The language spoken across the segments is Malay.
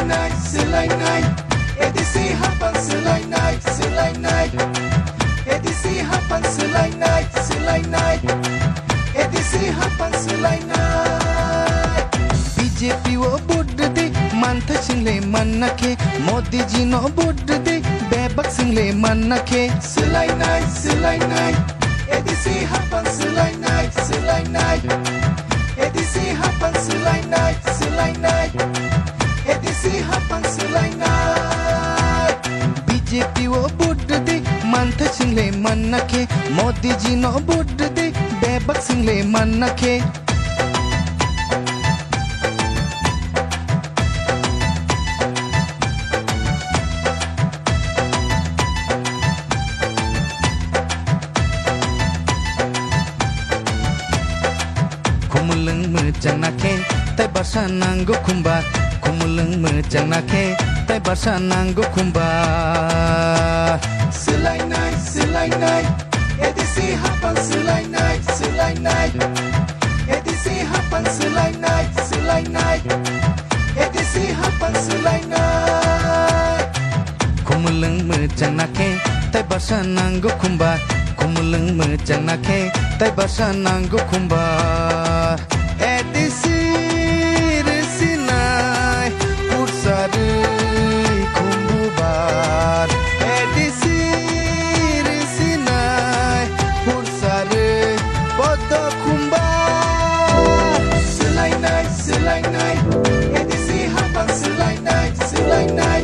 Swlainai, Swlainai, ADC Haphang Swlainai, Swlainai, ADC Haphang Swlainai, Swlainai, ADC Haphang Swlainai. BJP wo budde mantha single manake, Modi ji no budde bebak single manake. Swlainai, Swlainai, ADC Haphang Swlainai, Swlainai, ADC Haphang Swlainai, Swlainai, ADC Haphang Swlainai. BJP wo budde mantha single manake, Modi ji no budde bebak single manake. Kumuleng mejang nake, tai basa nanggo kumbar. Kumuleng mejang nake, tai basa nanggo kumbar. Swlainai, Swlainai, ADC Haphang Swlainai, Swlainai, ADC Haphang Swlainai, Swlainai, ADC Haphang Swlainai. Kumuleng mejang nake, tai basa nanggo kumbar. Kumuleng mejang nake, tai basa nanggo kumbar. ADC resinai pursare kumbubar. ADC resinai pursare podo kumbar. Swlainai, Swlainai, ADC Haphang Swlainai, Swlainai,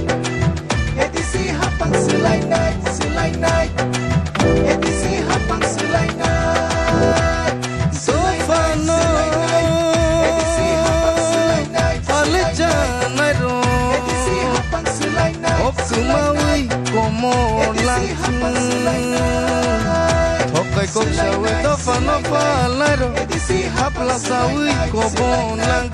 ADC Haphang Swlainai, Swlainai, ADC Haphang Swlainai. Sofano ADC Haphang Swlainai, Swlainai, ADC Haphang Swlainai, Okumawi komolang Hokai koksawe dofano palaro Hapla sawi komolang